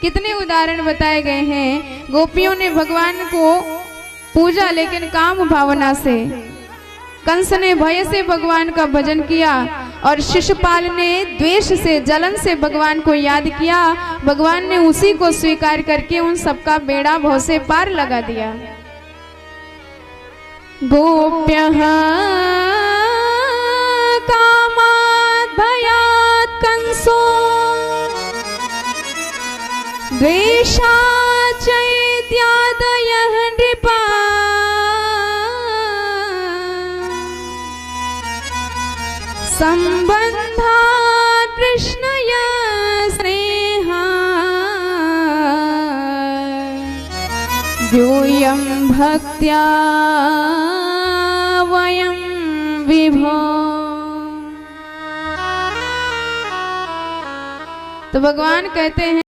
कितने उदाहरण बताए गए हैं। गोपियों ने भगवान को पूजा लेकिन काम भावना से, कंस ने भय से भगवान का भजन किया और शिशुपाल ने द्वेष से, जलन से भगवान को याद किया। भगवान ने उसी को स्वीकार करके उन सबका बेड़ा भव से पार लगा दिया। गोप्यः कामात् भयात् कंसो द्वेषात् चैत्यादयः नृपा सम्बन्धात् कृष्णया स्नेहात् यूयं भक्त्या वयं विभो। तो भगवान कहते हैं